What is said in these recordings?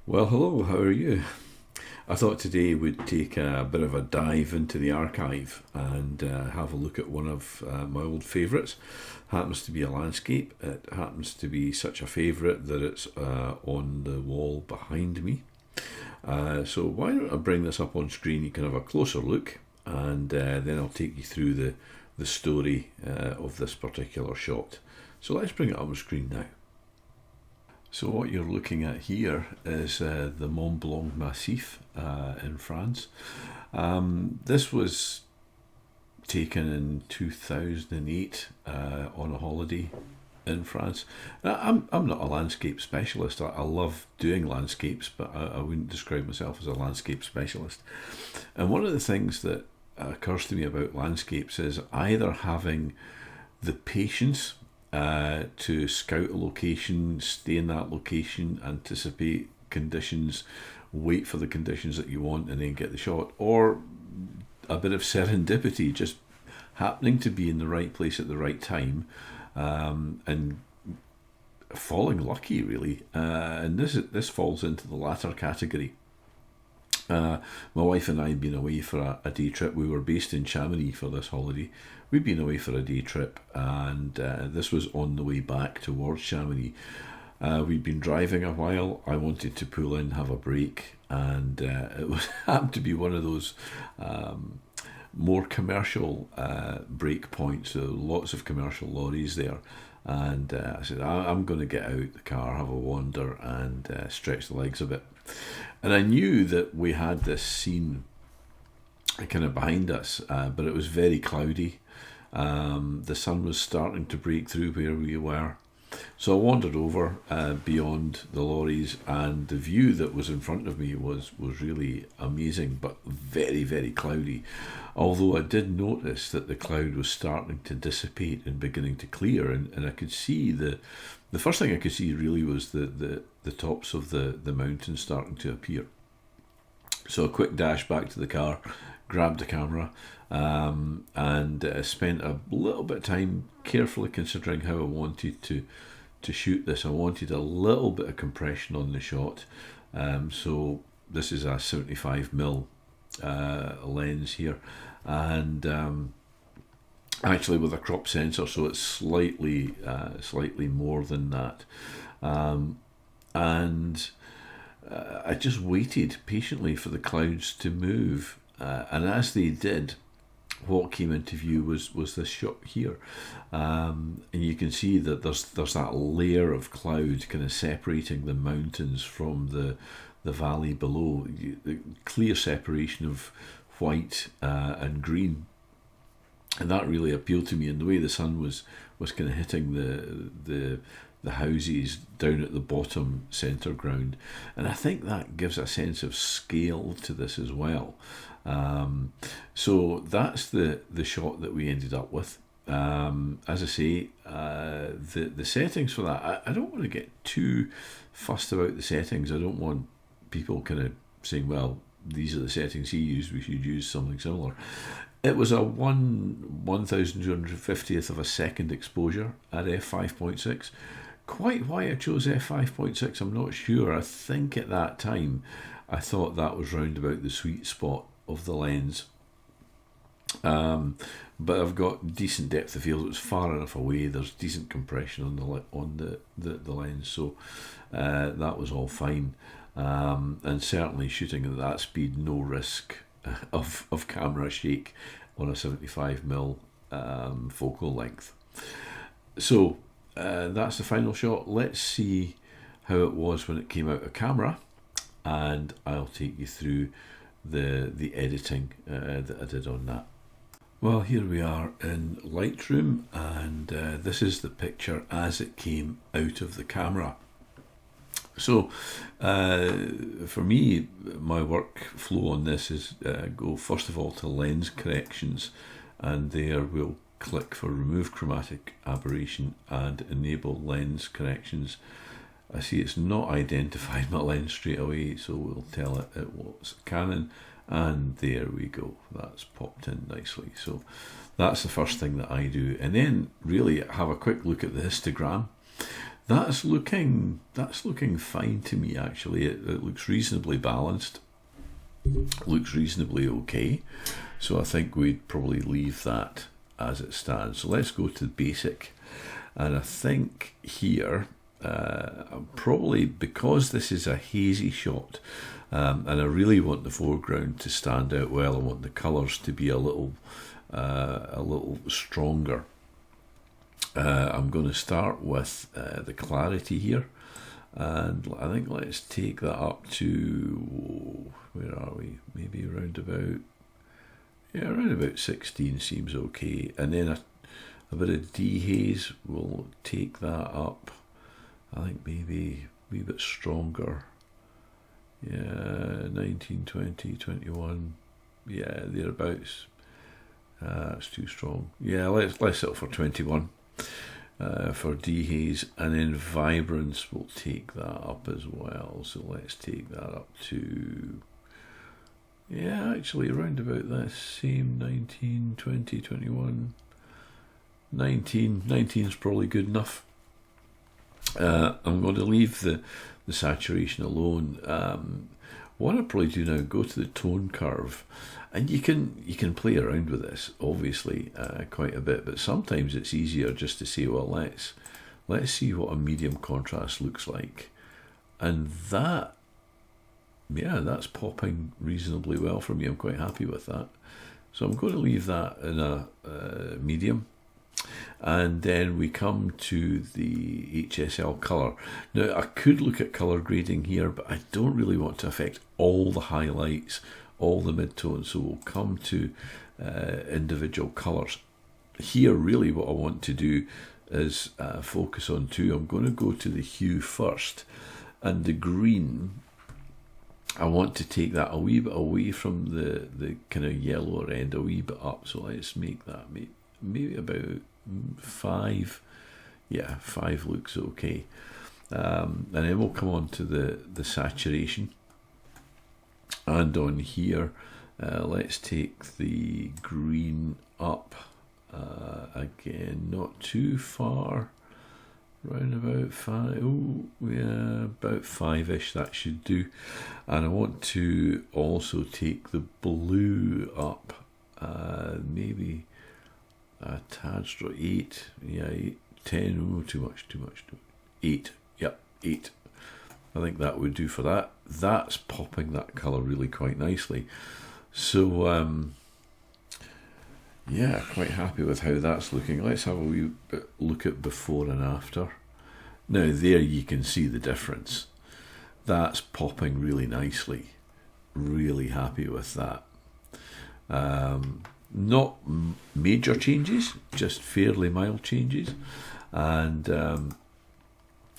Well, hello, how are you? I thought today we'd take a bit of a dive into the archive and have a look at one of my old favourites. Happens to be a landscape. It happens to be such a favourite that it's on the wall behind me. So why don't I bring this up on screen? You can have a closer look, and then I'll take you through the story of this particular shot. So let's bring it up on screen now. So what you're looking at here is the Mont Blanc massif in France. This was taken in 2008 on a holiday in France. Now, I'm not a landscape specialist. I love doing landscapes, but I wouldn't describe myself as a landscape specialist. And one of the things that occurs to me about landscapes is either having the patience to scout a location, stay in that location, anticipate conditions, wait for the conditions that you want, and then get the shot, or a bit of serendipity, just happening to be in the right place at the right time, and falling lucky, really. And this falls into the latter category. My wife and I had been away for a day trip. We were based in Chamonix for this holiday. We'd been away for a day trip, and this was on the way back towards Chamonix. We'd been driving a while. I wanted to pull in, have a break, and it was happened to be one of those more commercial break points. So lots of commercial lorries there. And I said, I'm going to get out the car, have a wander, and stretch the legs a bit. And I knew that we had this scene kind of behind us, but it was very cloudy. The sun was starting to break through where we were. So I wandered over beyond the lorries, and the view that was in front of me was really amazing, but very, very cloudy. Although I did notice that the cloud was starting to dissipate and beginning to clear, and I could see the first thing I could see really was the tops of the mountains starting to appear. So a quick dash back to the car, grabbed the camera, and spent a little bit of time carefully considering how I wanted to shoot this. I wanted a little bit of compression on the shot. So this is a 75mm lens here, and actually with a crop sensor, so it's slightly more than that. And I just waited patiently for the clouds to move, and as they did, what came into view was this shot here, and you can see that there's that layer of cloud kind of separating the mountains from the valley below. The clear separation of white and green, and that really appealed to me. And the way the sun was kind of hitting the houses down at the bottom centre ground, and I think that gives a sense of scale to this as well. So that's the shot that we ended up with. As I say, the settings for that, I don't want to get too fussed about the settings. I don't want people kind of saying, well, these are the settings he used, we should use something similar. It was a 1/1250th of a second exposure at f5.6. Quite why I chose f5.6, I'm not sure. I think at that time I thought that was round about the sweet spot of the lens. But I've got decent depth of field. It was far enough away. There's decent compression on the lens, so that was all fine. And certainly shooting at that speed, no risk of camera shake on a 75mm focal length. So that's the final shot. Let's see how it was when it came out of camera, and I'll take you through the editing that I did on that. Well, here we are in Lightroom, and this is the picture as it came out of the camera. So for me, my workflow on this is go first of all to lens corrections, and there we'll click for remove chromatic aberration and enable lens corrections. I see it's not identified my lens straight away, so we'll tell it was Canon, and there we go, that's popped in nicely. So that's the first thing that I do, and then really have a quick look at the histogram. That's looking fine to me, actually. It looks reasonably balanced. Looks reasonably okay. So I think we'd probably leave that as it stands. So let's go to basic. And I think here, probably because this is a hazy shot, and I really want the foreground to stand out well, I want the colours to be a little stronger. I'm going to start with the clarity here, and I think let's take that up to, where are we? Maybe around about 16 seems okay, and then a bit of dehaze will take that up. I think maybe a wee bit stronger. Yeah, 19, 20, 21. Yeah, thereabouts. It's too strong. Yeah, let's settle for 21 for dehaze, and then vibrance will take that up as well. So let's take that up to, yeah, actually around about that same 19, 20, 21. 19 is probably good enough. I'm going to leave the saturation alone. What I'll probably do now, go to the tone curve, and you can play around with this, obviously, quite a bit, but sometimes it's easier just to say, well, let's see what a medium contrast looks like. And that, yeah, that's popping reasonably well for me. I'm quite happy with that. So I'm going to leave that in a medium. And then we come to the HSL colour. Now, I could look at colour grading here, but I don't really want to affect all the highlights, all the midtones, so we'll come to individual colours. Here, really what I want to do is focus on two. I'm going to go to the hue first, and the green, I want to take that a wee bit away from the kind of yellower end, a wee bit up. So let's make that maybe about 5. Yeah, 5 looks okay. And then we'll come on to the saturation. And on here, let's take the green up. Again, not too far. Round about 5. Oh, yeah, about 5-ish, that should do. And I want to also take the blue up. Maybe a tad stroke 8. Yeah, 8, 10. Oh, too much. 8. Yep, 8. I think that would do for that. That's popping that colour really quite nicely. So, yeah, quite happy with how that's looking. Let's have a wee bit look at before and after. Now there you can see the difference. That's popping really nicely. Really happy with that. Not major changes, just fairly mild changes. And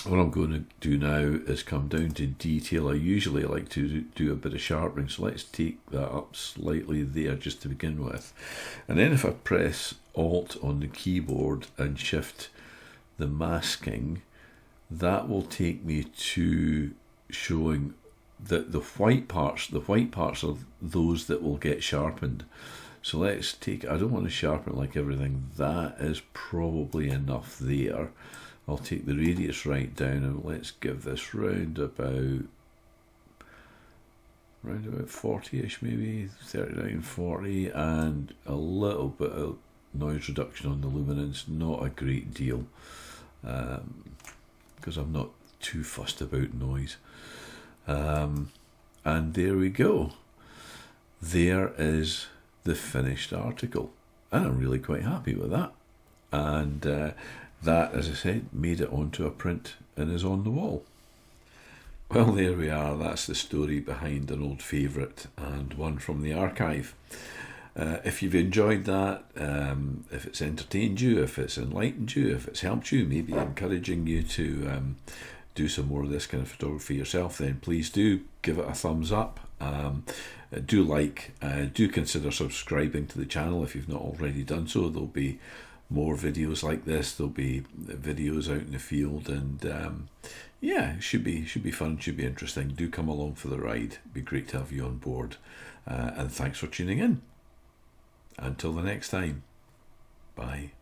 what I'm going to do now is come down to detail. I usually like to do a bit of sharpening, so let's take that up slightly there just to begin with. And then if I press Alt on the keyboard and shift the masking, that will take me to showing that the white parts are those that will get sharpened. So let's take, I don't want to sharpen like everything. That is probably enough there. I'll take the radius right down and let's give this round about 40-ish, maybe 39, 40, and a little bit of noise reduction on the luminance. Not a great deal, because I'm not too fussed about noise. And there we go. There is the finished article, and I'm really quite happy with that. And that, as I said, made it onto a print and is on the wall. Well, there we are. That's the story behind an old favourite and one from the archive. If you've enjoyed that, if it's entertained you, if it's enlightened you, if it's helped you, maybe encouraging you to do some more of this kind of photography yourself, then please do give it a thumbs up. Do consider subscribing to the channel if you've not already done so. There'll be more videos like this. There'll be videos out in the field, and yeah, it should be fun, should be interesting. Do come along for the ride. It'd be great to have you on board, and thanks for tuning in. Until the next time, bye.